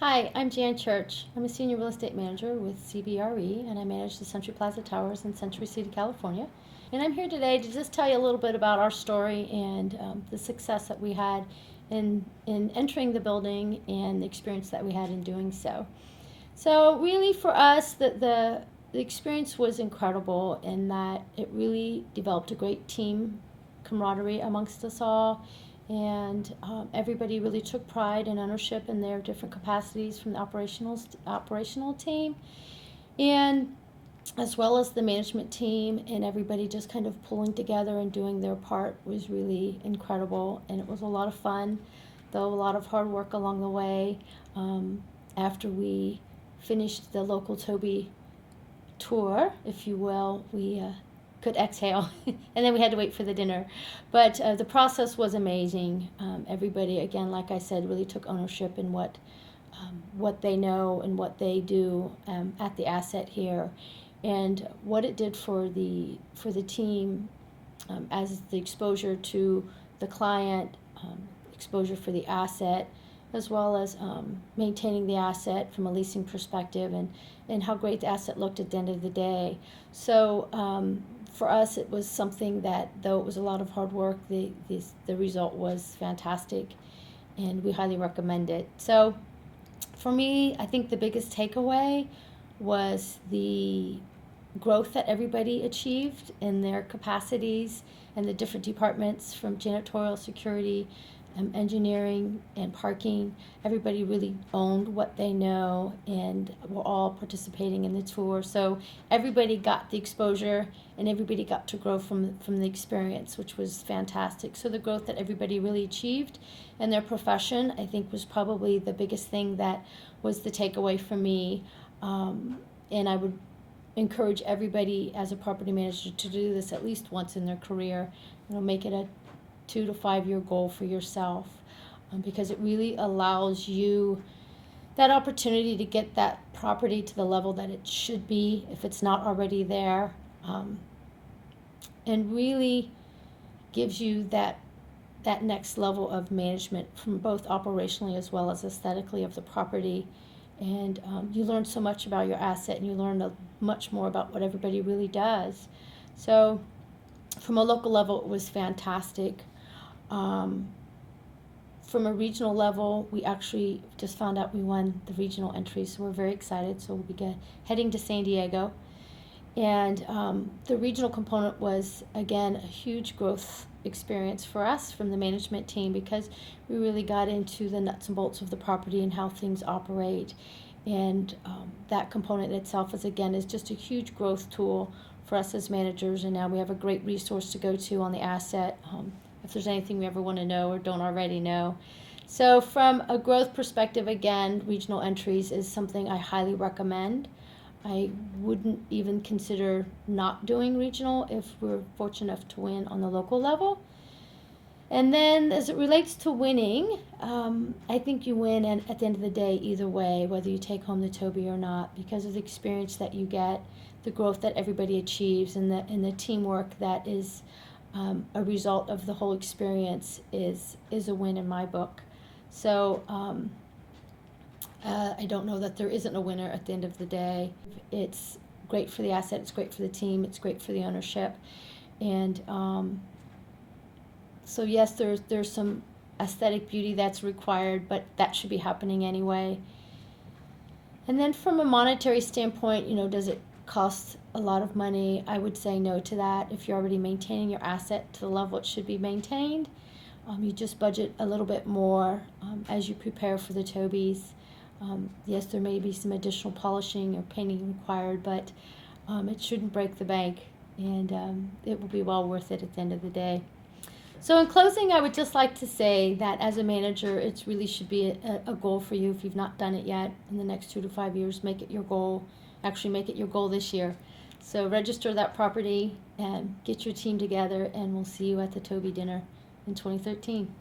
Hi, I'm Jan Church. I'm a senior real estate manager with CBRE, and I manage the Century Plaza Towers in Century City, California. And I'm here today to just tell you a little bit about our story and the success that we had in entering the building and the experience that we had in doing so. So really for us, the experience was incredible in that it really developed a great team camaraderie amongst us all, and everybody really took pride and ownership in their different capacities, from the operational team and as well as the management team, and everybody just kind of pulling together and doing their part was really incredible, and it was a lot of fun, though a lot of hard work along the way. After we finished the local TOBY tour, if you will, we could exhale and then we had to wait for the dinner, but the process was amazing. Everybody, again, like I said, really took ownership in what they know and what they do at the asset here, and what it did for the team, as the exposure to the client, exposure for the asset, as well as maintaining the asset from a leasing perspective, and how great the asset looked at the end of the day. So for us, it was something that, though it was a lot of hard work, the result was fantastic, and we highly recommend it. So for me, I think the biggest takeaway was the growth that everybody achieved in their capacities and the different departments, from janitorial, security, engineering, and parking. Everybody really owned what they know, and were all participating in the tour. So everybody got the exposure, and everybody got to grow from the experience, which was fantastic. So the growth that everybody really achieved in their profession, I think, was probably the biggest thing that was the takeaway for me. And I would encourage everybody as a property manager to do this at least once in their career. Make it a 2 to 5 year goal for yourself, because it really allows you that opportunity to get that property to the level that it should be, if it's not already there, and really gives you that next level of management, from both operationally as well as aesthetically, of the property. And you learn so much about your asset, and you learn much more about what everybody really does. So from a local level, it was fantastic. From a regional level, we actually just found out we won the regional entry, so we're very excited. So we'll be heading to San Diego. And the regional component was, again, a huge growth experience for us from the management team, because we really got into the nuts and bolts of the property and how things operate. And that component itself is just a huge growth tool for us as managers. And now we have a great resource to go to on the asset, if there's anything we ever want to know or don't already know. So from a growth perspective, again, regional entries is something I highly recommend. I wouldn't even consider not doing regional if we're fortunate enough to win on the local level. And then as it relates to winning, I think you win at the end of the day either way, whether you take home the TOBY or not, because of the experience that you get, the growth that everybody achieves, and the teamwork that is a result of the whole experience is a win in my book. So I don't know that there isn't a winner at the end of the day. It's great for the asset, it's great for the team, it's great for the ownership. And so yes, there's some aesthetic beauty that's required, but that should be happening anyway. And then from a monetary standpoint, does it cost a lot of money? I would say no to that. If you're already maintaining your asset to the level it should be maintained, you just budget a little bit more as you prepare for the TOBYs. Yes, there may be some additional polishing or painting required, but it shouldn't break the bank, and it will be well worth it at the end of the day. So in closing, I would just like to say that as a manager, it really should be a goal for you. If you've not done it yet, in the next 2 to 5 years, make it your goal. Actually, make it your goal this year. So register that property and get your team together, and we'll see you at the TOBY dinner in 2013.